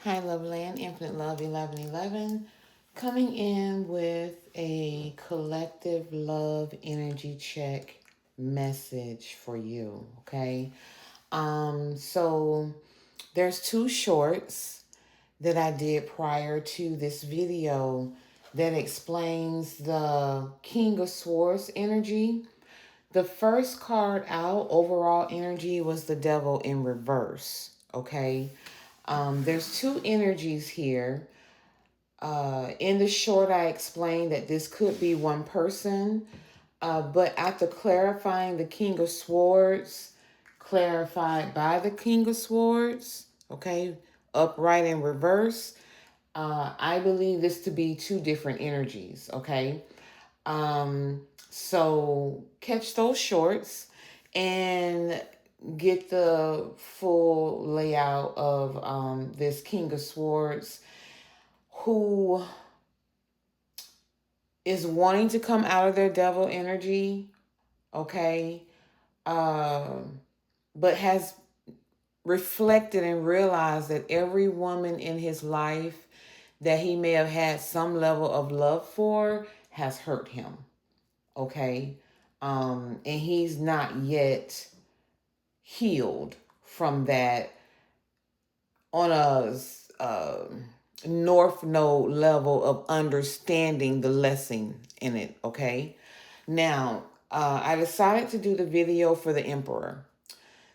Hi, Love Land, Infinite Love 1111, coming in with a collective love energy check message for you. Okay. So there's two shorts that I did prior to this video that explains the King of Swords energy. The first card out, overall energy, was the Devil in reverse. Okay. There's two energies here. In the short, I explained that this could be one person, but after clarifying the King of Swords, clarified by the King of Swords, okay, upright and reverse, I believe this to be two different energies, okay? So catch those shorts and get the full layout of this King of Swords who is wanting to come out of their devil energy, okay, but has reflected and realized that every woman in his life that he may have had some level of love for has hurt him, okay, and he's not yet healed from that on a north node level of understanding the lesson in it. Okay. Now, I decided to do the video for the Emperor.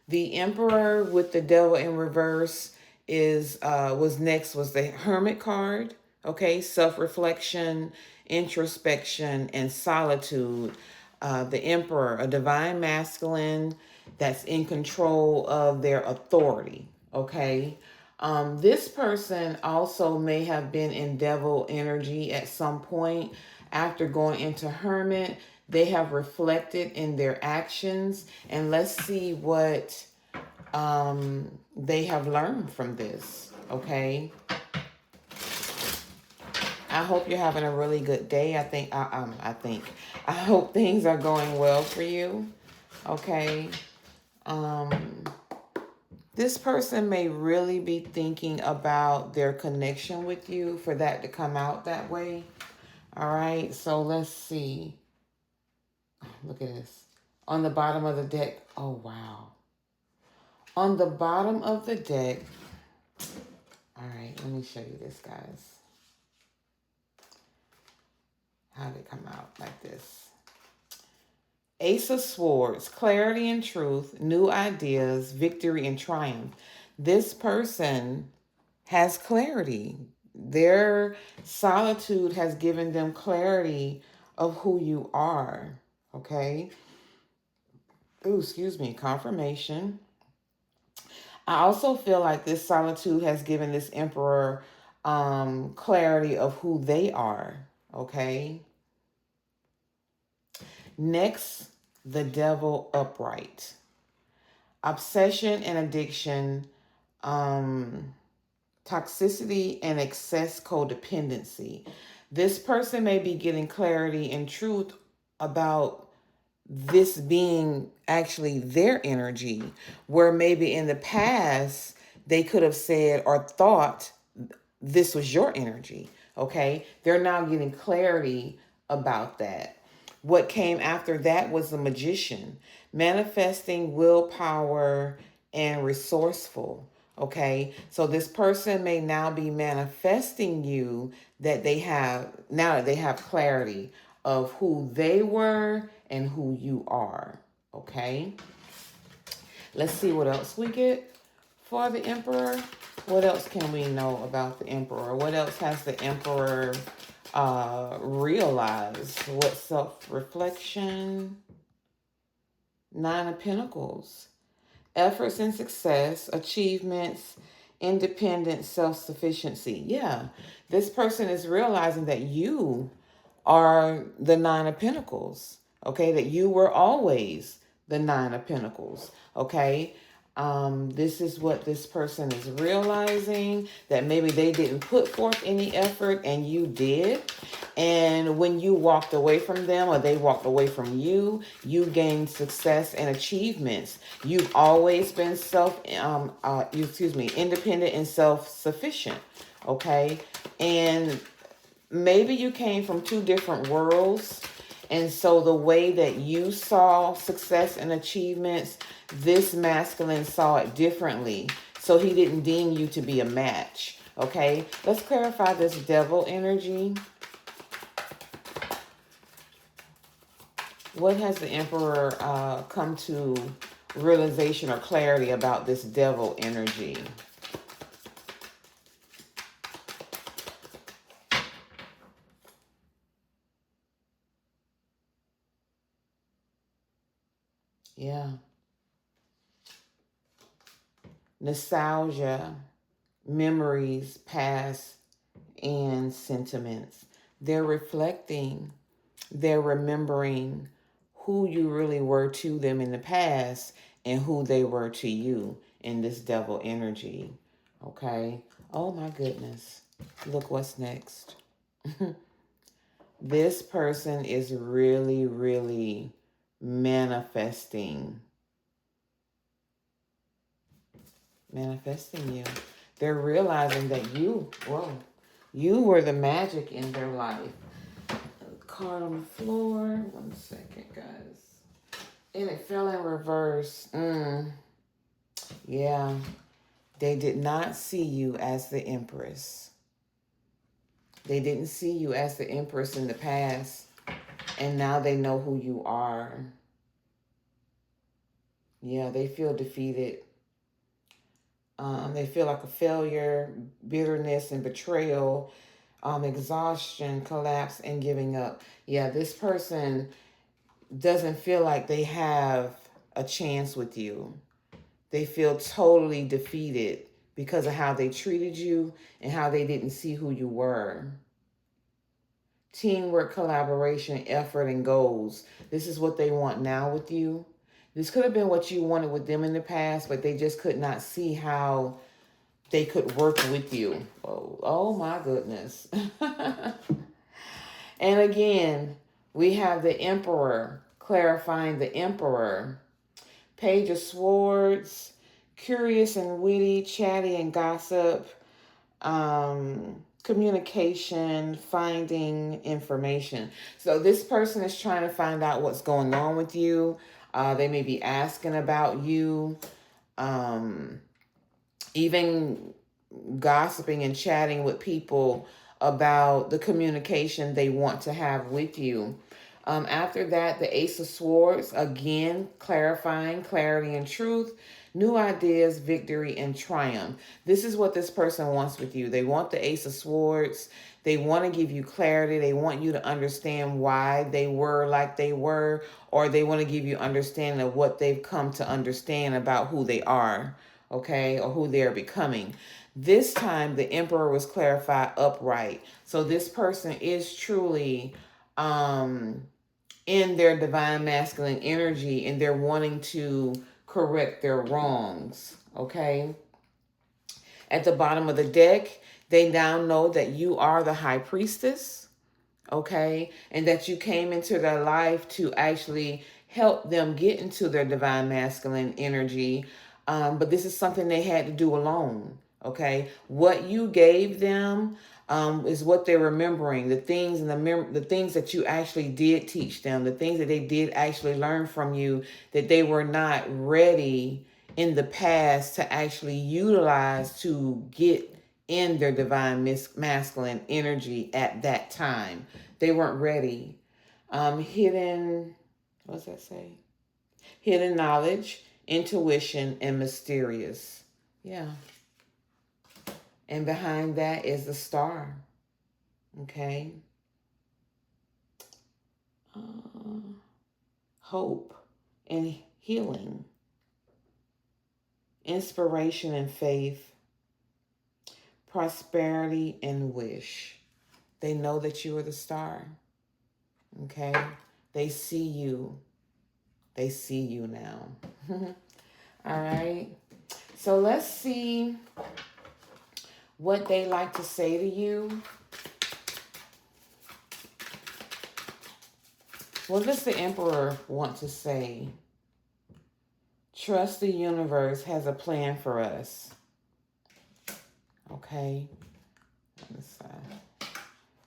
The Emperor with the Devil in reverse is was next was the Hermit card. Okay, self-reflection, introspection, and solitude. The Emperor, a divine masculine that's in control of their authority. Okay. This person also may have been in devil energy at some point after going into hermit. They have reflected in their actions, and let's see what they have learned from this. Okay. I hope you're having a really good day. I hope things are going well for you. Okay. Um, this person may really be thinking about their connection with you for that to come out that way. All right. So let's see. Look at this. On the bottom of the deck. Oh, wow. On the bottom of the deck. All right. Let me show you this, guys. How did it come out like this? Ace of Swords, clarity and truth, new ideas, victory and triumph. This person has clarity. Their solitude has given them clarity of who you are. Okay. Ooh, excuse me. Confirmation. I also feel like this solitude has given this emperor clarity of who they are. Okay. Next, the devil upright. Obsession and addiction, toxicity and excess codependency. This person may be getting clarity and truth about this being actually their energy, where maybe in the past they could have said or thought this was your energy. Okay. They're now getting clarity about that. What came after that was the magician, manifesting willpower and resourceful. Okay. So this person may now be manifesting you that they have, now that they have clarity of who they were and who you are. Okay. Let's see what else we get for the emperor. What else can we know about the emperor? What else has the emperor realized? What self-reflection? Nine of Pentacles. Efforts and success, achievements, independent self-sufficiency. Yeah, this person is realizing that you are the Nine of Pentacles. Okay, that you were always the Nine of Pentacles. Okay, This is what this person is realizing, that maybe they didn't put forth any effort and you did. And when you walked away from them or they walked away from you, you gained success and achievements. You've always been independent and self-sufficient. Okay. And maybe you came from two different worlds. And so the way that you saw success and achievements, this masculine saw it differently. So he didn't deem you to be a match. Okay, let's clarify this devil energy. What has the Emperor come to realization or clarity about this devil energy? Yeah. Nostalgia, memories, past, and sentiments. They're reflecting, they're remembering who you really were to them in the past and who they were to you in this devil energy. Okay? Oh my goodness. Look what's next. This person is really, really manifesting you. They're realizing that you were the magic in their life. Card on the floor. 1 second, guys. And it fell in reverse. Yeah. They did not see you as the Empress. They didn't see you as the Empress in the past. And now they know who you are. Yeah, they feel defeated. They feel like a failure, bitterness and betrayal, exhaustion, collapse, and giving up. Yeah, this person doesn't feel like they have a chance with you. They feel totally defeated because of how they treated you and how they didn't see who you were. Teamwork, collaboration, effort, and goals. This is what they want now with you. This could have been what you wanted with them in the past, but they just could not see how they could work with you. Oh my goodness. And again, we have the Emperor, clarifying the Emperor. Page of Swords, curious and witty, chatty and gossip, communication, finding information. So this person is trying to find out what's going on with you. They may be asking about you, even gossiping and chatting with people about the communication they want to have with you. After that, the Ace of Swords, again, clarifying, clarity and truth, new ideas, victory, and triumph. This is what this person wants with you. They want the Ace of Swords. They want to give you clarity. They want you to understand why they were like they were, or they want to give you understanding of what they've come to understand about who they are, okay, or who they're becoming. This time, the Emperor was clarified upright. So this person is truly in their divine masculine energy, and they're wanting to correct their wrongs, okay? At the bottom of the deck, they now know that you are the high priestess, okay? And that you came into their life to actually help them get into their divine masculine energy. But this is something they had to do alone, okay? What you gave them is what they're remembering. The things and the things that you actually did teach them, the things that they did actually learn from you, that they were not ready in the past to actually utilize to get in their divine masculine energy at that time. They weren't ready. Hidden, what's that say? Hidden knowledge, intuition, and mysterious. Yeah. And behind that is the star. Okay. Hope and healing. Inspiration and faith. Prosperity and wish. They know that you are the star. Okay. They see you. They see you now. All right. So let's see what they like to say to you. What does the Emperor want to say? Trust the universe has a plan for us. Okay.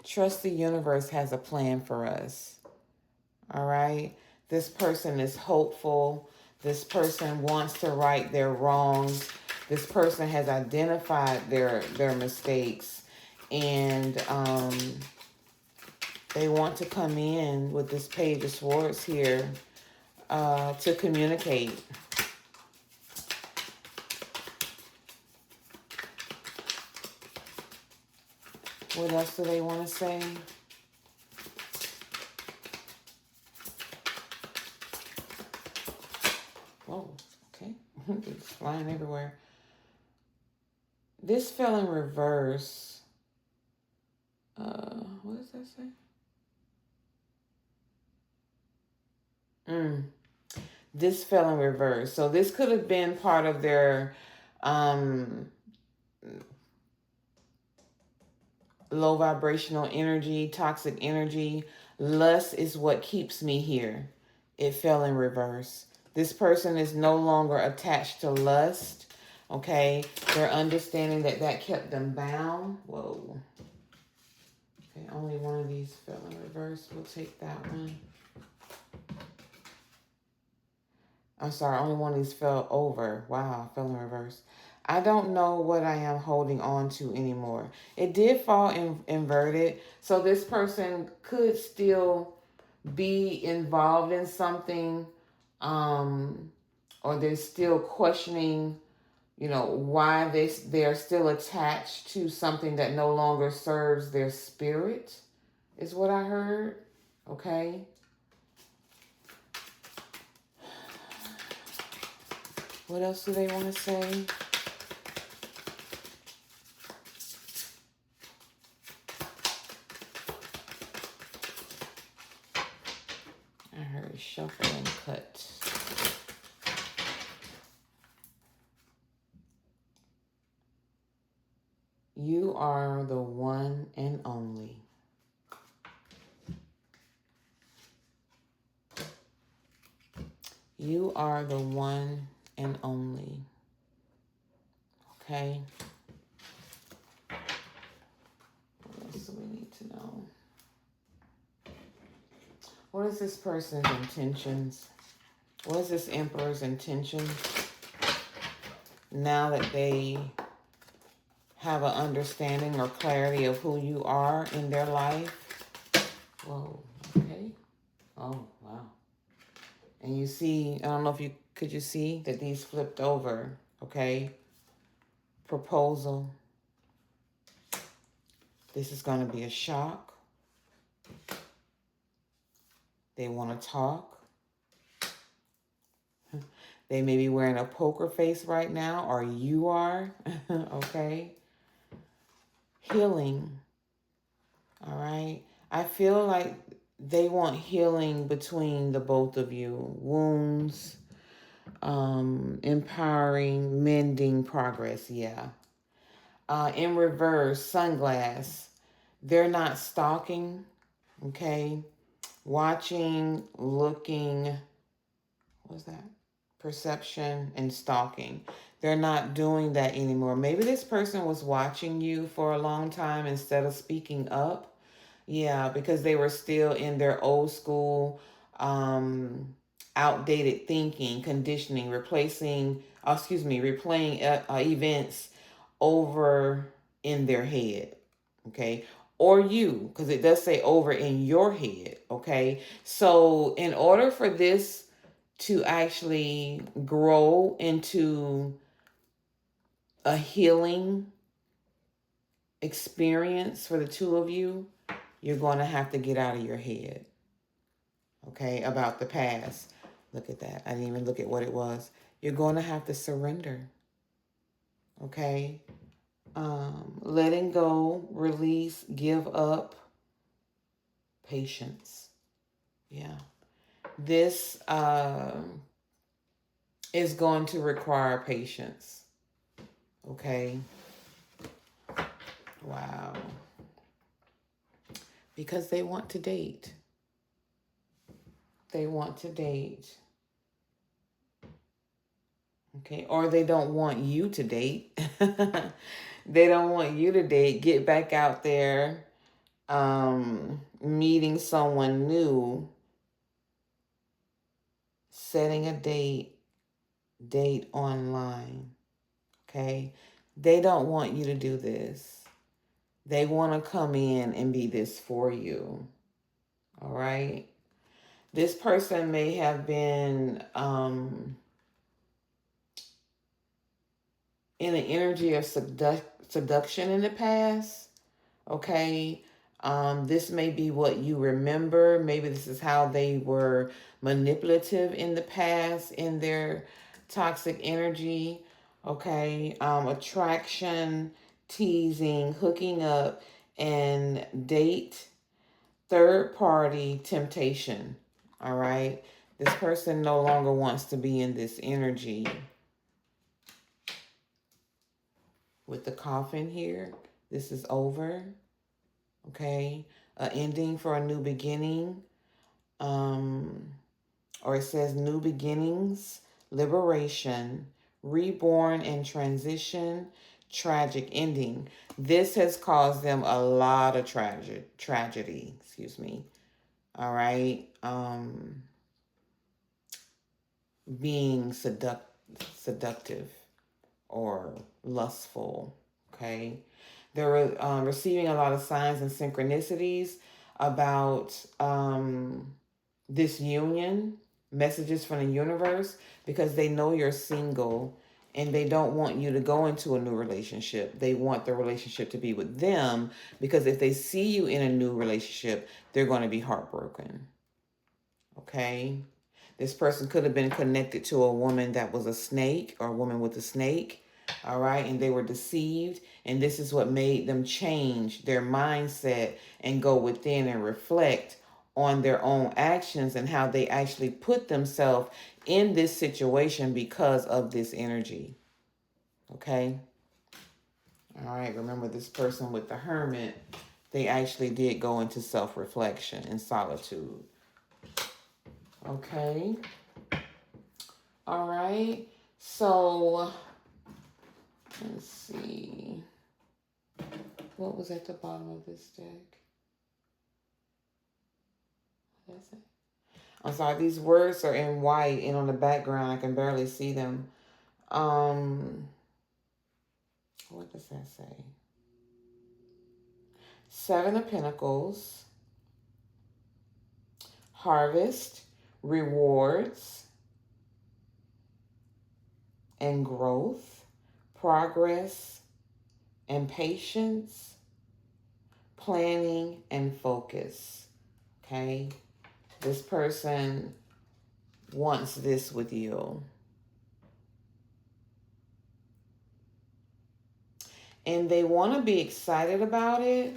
Trust the universe has a plan for us. All right. This person is hopeful. This person wants to right their wrongs. This person has identified their mistakes, and they want to come in with this Page of Swords here to communicate. What else do they want to say? Whoa, okay. It's flying everywhere. This fell in reverse. What does that say? This fell in reverse. So this could have been part of their low vibrational energy, toxic energy. Lust is what keeps me here. It fell in reverse. This person is no longer attached to lust. Okay, they're understanding that kept them bound. Whoa. Okay, only one of these fell in reverse. We'll take that one. I'm sorry, only one of these fell over. Wow, fell in reverse. I don't know what I am holding on to anymore. It did fall inverted. So this person could still be involved in something, or they're still questioning, why they're still attached to something that no longer serves their spirit, is what I heard. Okay. What else do they want to say? I heard shuffle and cut. You are the one and only. You are the one and only. Okay? What else do we need to know? What is this person's intentions? What is this Emperor's intentions? Now that they have an understanding or clarity of who you are in their life. Whoa, okay. Oh, wow. And you see, I don't know if could you see that these flipped over, okay? Proposal. This is going to be a shock. They want to talk. They may be wearing a poker face right now, or you are, okay? Healing, all right? I feel like they want healing between the both of you. Wounds, empowering, mending, progress, yeah. In reverse, sunglass. They're not stalking, okay? Watching, looking, what's that? Perception and stalking. They're not doing that anymore. Maybe this person was watching you for a long time instead of speaking up. Yeah, because they were still in their old school, outdated thinking, conditioning, replaying events over in their head. Okay. Or you, because it does say over in your head. Okay. So in order for this to actually grow into a healing experience for the two of you, you're going to have to get out of your head, okay, about the past. Look at that. I didn't even look at what it was. You're going to have to surrender, okay? Letting go, release, give up, patience. Yeah. This is going to require patience. Okay. Wow. Because they want to date. They want to date. Okay. Or they don't want you to date. They don't want you to date. Get back out there, meeting someone new, setting a date online. Okay. They don't want you to do this. They want to come in and be this for you. All right. This person may have been in an energy of seduction in the past. Okay. This may be what you remember. Maybe this is how they were manipulative in the past in their toxic energy. Okay. Attraction, teasing, hooking up, and date, third party temptation. All right. This person no longer wants to be in this energy. With the coffin here, this is over. Okay. An ending for a new beginning. Or it says new beginnings, liberation, reborn and transition, tragic ending. This has caused them a lot of tragedy. Excuse me. All right. Being seductive or lustful. Okay. They're receiving a lot of signs and synchronicities about this union, messages from the universe, because they know you're single and they don't want you to go into a new relationship. They want the relationship to be with them, because if they see you in a new relationship, they're going to be heartbroken. Okay. This person could have been connected to a woman that was a snake, or a woman with a snake. All right. And they were deceived. And this is what made them change their mindset and go within and reflect on their own actions and how they actually put themselves in this situation because of this energy. Okay. All right. Remember, this person with the hermit, they actually did go into self-reflection and solitude. Okay. All right. So let's see. What was at the bottom of this deck? That's it. I'm sorry, these words are in white and on the background I can barely see them. What does that say? Seven of Pentacles, harvest, rewards, and growth, progress, and patience, planning, and focus. Okay? This person wants this with you. And they want to be excited about it.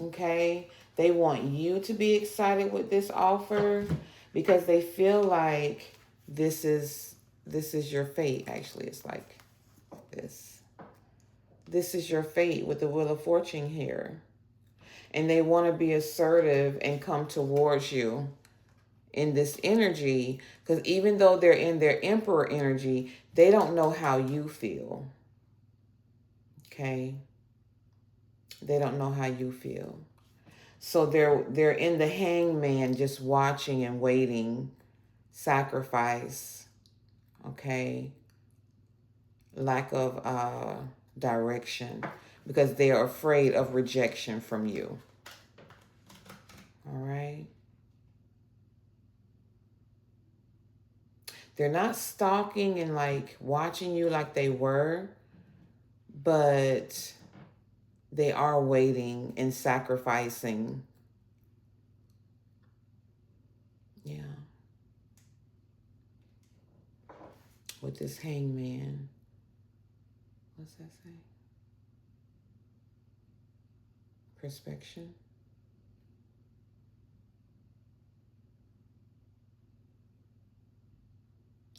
Okay? They want you to be excited with this offer, because they feel like this is your fate. Actually, it's like this. This is your fate with the Wheel of Fortune here. And they want to be assertive and come towards you in this energy, because even though they're in their Emperor energy, they don't know how you feel. Okay? They don't know how you feel. So they're in the Hangman, just watching and waiting, sacrifice, okay? Lack of direction, because they are afraid of rejection from you. All right? They're not stalking and like watching you like they were, but they are waiting and sacrificing. Yeah. With this Hangman. What's that say? Perspection.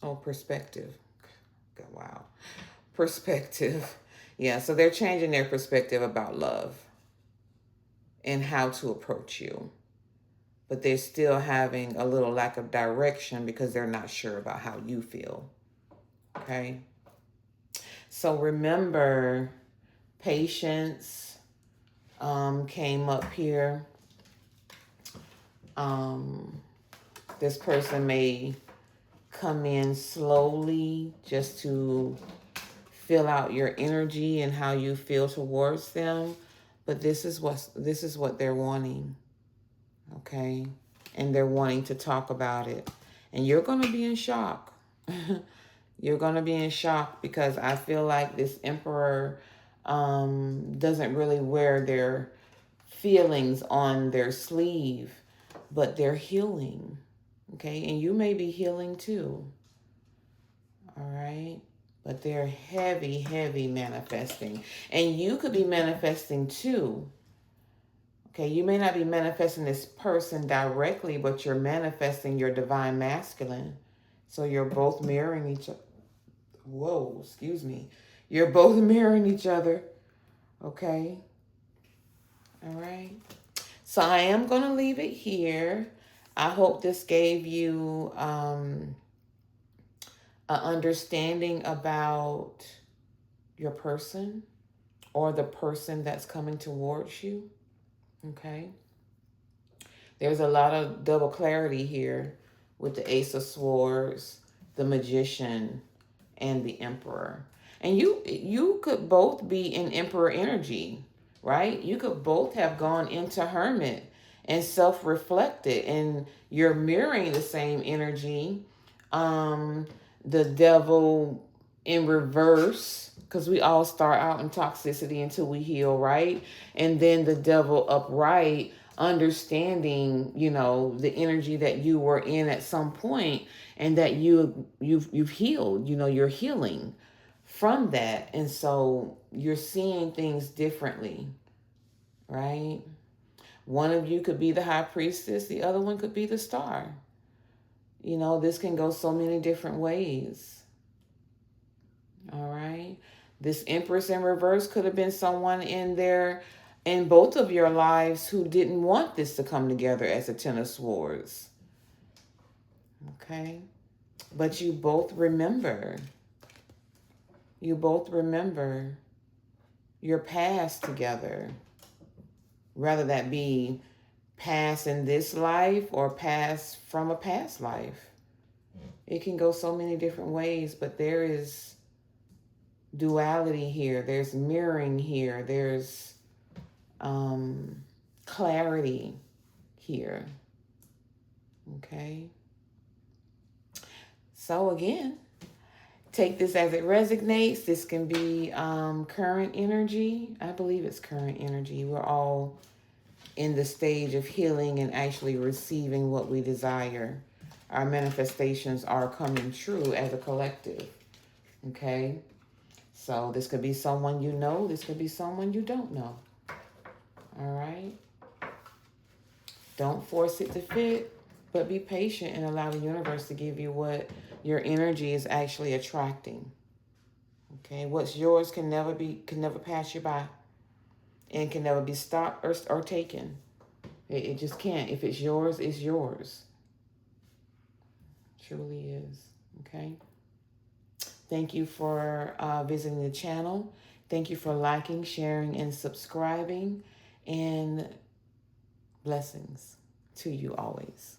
Oh, perspective. Wow. perspective. Yeah, so they're changing their perspective about love and how to approach you. But they're still having a little lack of direction because they're not sure about how you feel. Okay? So remember, patience came up here. This person may come in slowly just to fill out your energy and how you feel towards them, but this is what they're wanting. Okay? And they're wanting to talk about it. And you're going to be in shock. You're going to be in shock because I feel like this emperor doesn't really wear their feelings on their sleeve, but they're healing. Okay? And you may be healing too. All right? But they're heavy, heavy manifesting. And you could be manifesting too. Okay, you may not be manifesting this person directly, but you're manifesting your divine masculine. So you're both mirroring each other. Whoa, excuse me. You're both mirroring each other. Okay. All right. So I am going to leave it here. I hope this gave you an understanding about your person or the person that's coming towards you. Okay. There's a lot of double clarity here with the Ace of Swords, the Magician, and the Emperor. And you could both be in Emperor energy, right? You could both have gone into Hermit and self-reflected, and you're mirroring the same energy. The Devil in reverse, because we all start out in toxicity until we heal, right? And then the Devil upright, understanding, the energy that you were in at some point, and that you've healed. You're healing from that, and so you're seeing things differently, right? One of you could be the High Priestess, the other one could be the Star. This can go so many different ways. All right. This Empress in reverse could have been someone in both of your lives who didn't want this to come together as a Ten of Swords. Okay. But you both remember. You both remember your past together. Whether that be past in this life or past from a past life. It can go so many different ways, but there is duality here. There's mirroring here. There's clarity here. Okay. So again, take this as it resonates. This can be current energy. I believe it's current energy. We're all in the stage of healing and actually receiving what we desire. Our manifestations are coming true as a collective. Okay. So this could be someone you know. This could be someone you don't know. All right. Don't force it to fit, but be patient and allow the universe to give you what your energy is actually attracting. Okay. What's yours can never pass you by, and can never be stopped or taken. It just can't. If it's yours, it's yours. It truly is. Okay. Thank you for visiting the channel. Thank you for liking, sharing, and subscribing. And blessings to you always.